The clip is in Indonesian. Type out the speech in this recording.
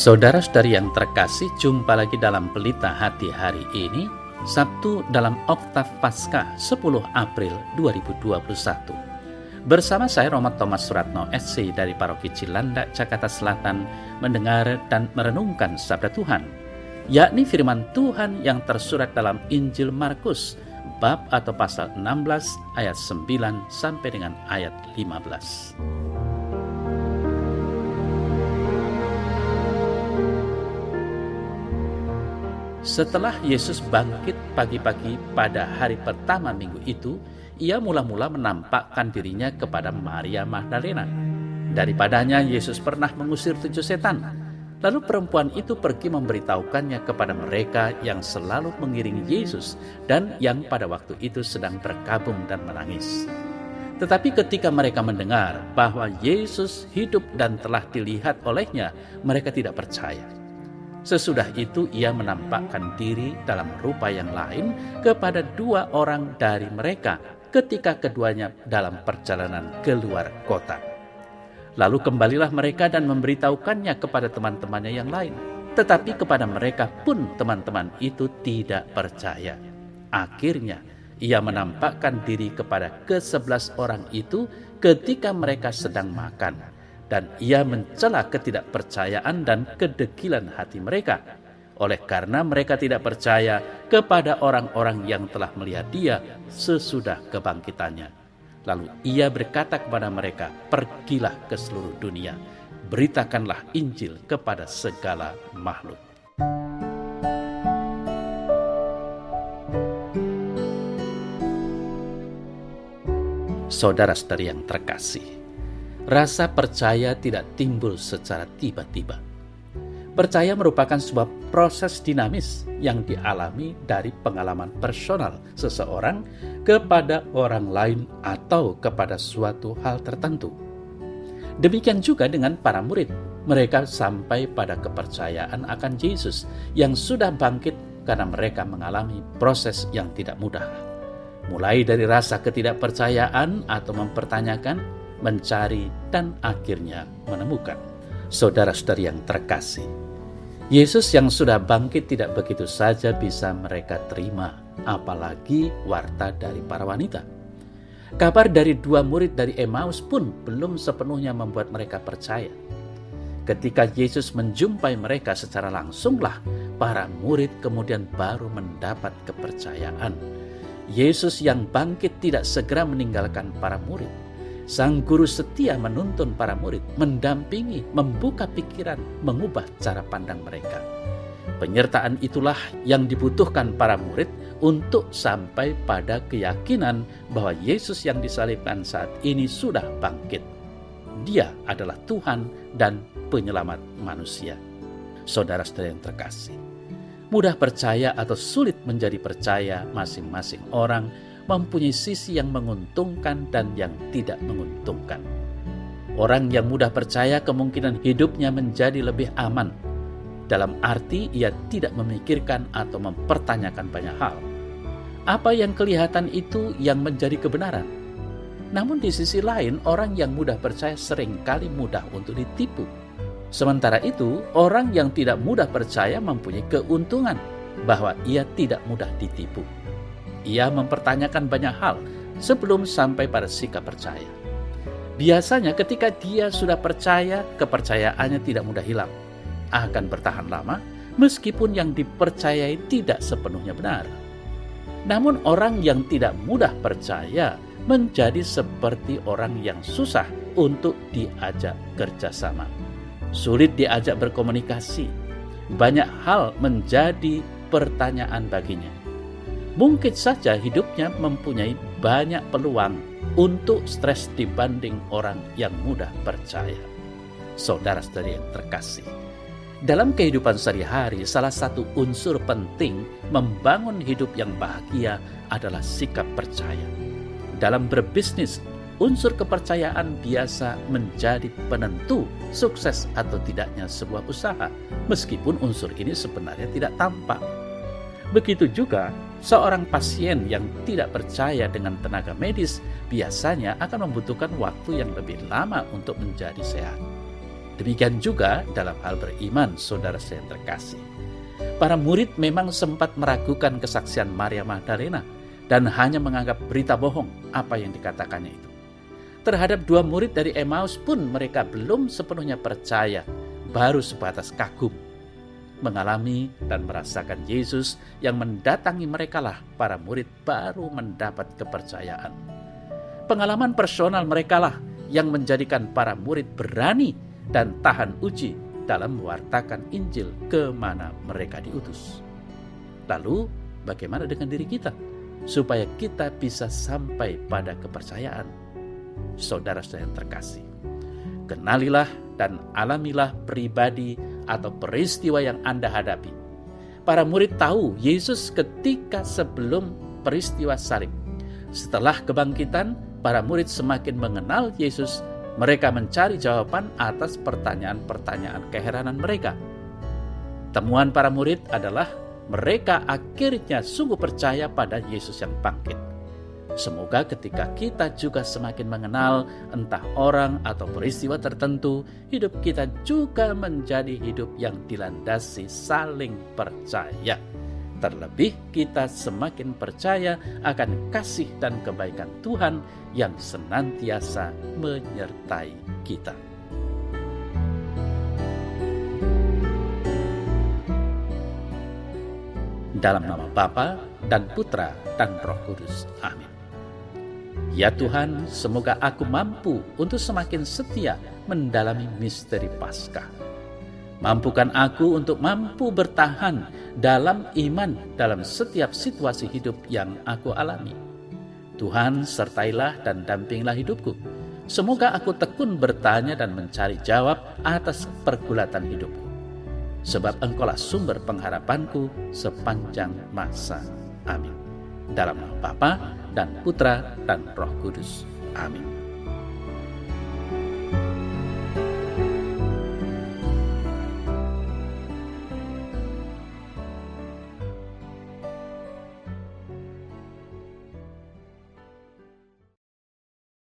Saudara-saudari yang terkasih, jumpa lagi dalam Pelita Hati hari ini, Sabtu dalam Oktav Paskah 10 April 2021. Bersama saya Romat Thomas Suratno SC dari Paroki Cilandak, Jakarta Selatan, mendengar dan merenungkan sabda Tuhan, yakni firman Tuhan yang tersurat dalam Injil Markus, bab atau pasal 16 ayat 9 sampai dengan ayat 15. Setelah Yesus bangkit pagi-pagi pada hari pertama minggu itu, ia mula-mula menampakkan dirinya kepada Maria Magdalena. Daripadanya Yesus pernah mengusir 7 setan. Lalu perempuan itu pergi memberitahukannya kepada mereka yang selalu mengiringi Yesus dan yang pada waktu itu sedang berkabung dan menangis. Tetapi ketika mereka mendengar bahwa Yesus hidup dan telah dilihat olehnya, mereka tidak percaya. Sesudah itu ia menampakkan diri dalam rupa yang lain kepada 2 orang dari mereka ketika keduanya dalam perjalanan keluar kota. Lalu kembalilah mereka dan memberitahukannya kepada teman-temannya yang lain. Tetapi kepada mereka pun teman-teman itu tidak percaya. Akhirnya ia menampakkan diri kepada ke-11 orang itu ketika mereka sedang makan. Dan ia mencela ketidakpercayaan dan kedegilan hati mereka. Oleh karena mereka tidak percaya kepada orang-orang yang telah melihat dia sesudah kebangkitannya. Lalu ia berkata kepada mereka, "Pergilah ke seluruh dunia, beritakanlah Injil kepada segala makhluk." Saudara-saudari yang terkasih, rasa percaya tidak timbul secara tiba-tiba. Percaya merupakan sebuah proses dinamis yang dialami dari pengalaman personal seseorang kepada orang lain atau kepada suatu hal tertentu. Demikian juga dengan para murid. Mereka sampai pada kepercayaan akan Yesus yang sudah bangkit karena mereka mengalami proses yang tidak mudah. Mulai dari rasa ketidakpercayaan atau mempertanyakan, mencari, dan akhirnya menemukan. Saudara-saudari yang terkasih, Yesus yang sudah bangkit tidak begitu saja bisa mereka terima, apalagi warta dari para wanita. Kabar dari 2 murid dari Emmaus pun belum sepenuhnya membuat mereka percaya. Ketika Yesus menjumpai mereka secara langsunglah para murid kemudian baru mendapat kepercayaan. Yesus yang bangkit tidak segera meninggalkan para murid. Sang guru setia menuntun para murid, mendampingi, membuka pikiran, mengubah cara pandang mereka. Penyertaan itulah yang dibutuhkan para murid untuk sampai pada keyakinan bahwa Yesus yang disalibkan saat ini sudah bangkit. Dia adalah Tuhan dan penyelamat manusia. Saudara-saudara yang terkasih, mudah percaya atau sulit menjadi percaya masing-masing orang mempunyai sisi yang menguntungkan dan yang tidak menguntungkan. Orang yang mudah percaya kemungkinan hidupnya menjadi lebih aman. Dalam arti ia tidak memikirkan atau mempertanyakan banyak hal. Apa yang kelihatan itu yang menjadi kebenaran. Namun di sisi lain, orang yang mudah percaya seringkali mudah untuk ditipu. Sementara itu, orang yang tidak mudah percaya mempunyai keuntungan bahwa ia tidak mudah ditipu. Ia mempertanyakan banyak hal sebelum sampai pada sikap percaya. Biasanya ketika dia sudah percaya, kepercayaannya tidak mudah hilang. Akan bertahan lama meskipun yang dipercayai tidak sepenuhnya benar. Namun orang yang tidak mudah percaya menjadi seperti orang yang susah untuk diajak kerjasama. Sulit diajak berkomunikasi. Banyak hal menjadi pertanyaan baginya. Mungkin saja hidupnya mempunyai banyak peluang untuk stres dibanding orang yang mudah percaya. Saudara-saudari yang terkasih, dalam kehidupan sehari-hari, salah satu unsur penting membangun hidup yang bahagia adalah sikap percaya. Dalam berbisnis, unsur kepercayaan biasa menjadi penentu sukses atau tidaknya sebuah usaha, meskipun unsur ini sebenarnya tidak tampak. Begitu juga seorang pasien yang tidak percaya dengan tenaga medis biasanya akan membutuhkan waktu yang lebih lama untuk menjadi sehat. Demikian juga dalam hal beriman, saudara saya yang terkasih. Para murid memang sempat meragukan kesaksian Maria Magdalena dan hanya menganggap berita bohong apa yang dikatakannya itu. Terhadap 2 murid dari Emmaus pun mereka belum sepenuhnya percaya, baru sebatas kagum. Mengalami dan merasakan Yesus yang mendatangi merekalah para murid baru mendapat kepercayaan. Pengalaman personal merekalah yang menjadikan para murid berani dan tahan uji dalam mewartakan Injil kemana mereka diutus. Lalu bagaimana dengan diri kita supaya kita bisa sampai pada kepercayaan? Saudara saya yang terkasih, kenalilah dan alamilah pribadi atau peristiwa yang Anda hadapi. Para murid tahu Yesus ketika sebelum peristiwa salib. Setelah kebangkitan, para murid semakin mengenal Yesus. Mereka mencari jawaban atas pertanyaan-pertanyaan keheranan mereka. Temuan para murid adalah mereka akhirnya sungguh percaya pada Yesus yang bangkit. Semoga ketika kita juga semakin mengenal entah orang atau peristiwa tertentu, hidup kita juga menjadi hidup yang dilandasi saling percaya. Terlebih kita semakin percaya akan kasih dan kebaikan Tuhan yang senantiasa menyertai kita. Dalam nama Bapa dan Putra dan Roh Kudus. Amin. Ya Tuhan, semoga aku mampu untuk semakin setia mendalami misteri Paskah. Mampukan aku untuk mampu bertahan dalam iman dalam setiap situasi hidup yang aku alami. Tuhan, sertailah dan dampingilah hidupku. Semoga aku tekun bertanya dan mencari jawab atas pergulatan hidupku. Sebab Engkaulah sumber pengharapanku sepanjang masa. Amin. Dalam nama Bapa dan Putra dan Roh Kudus. Amin.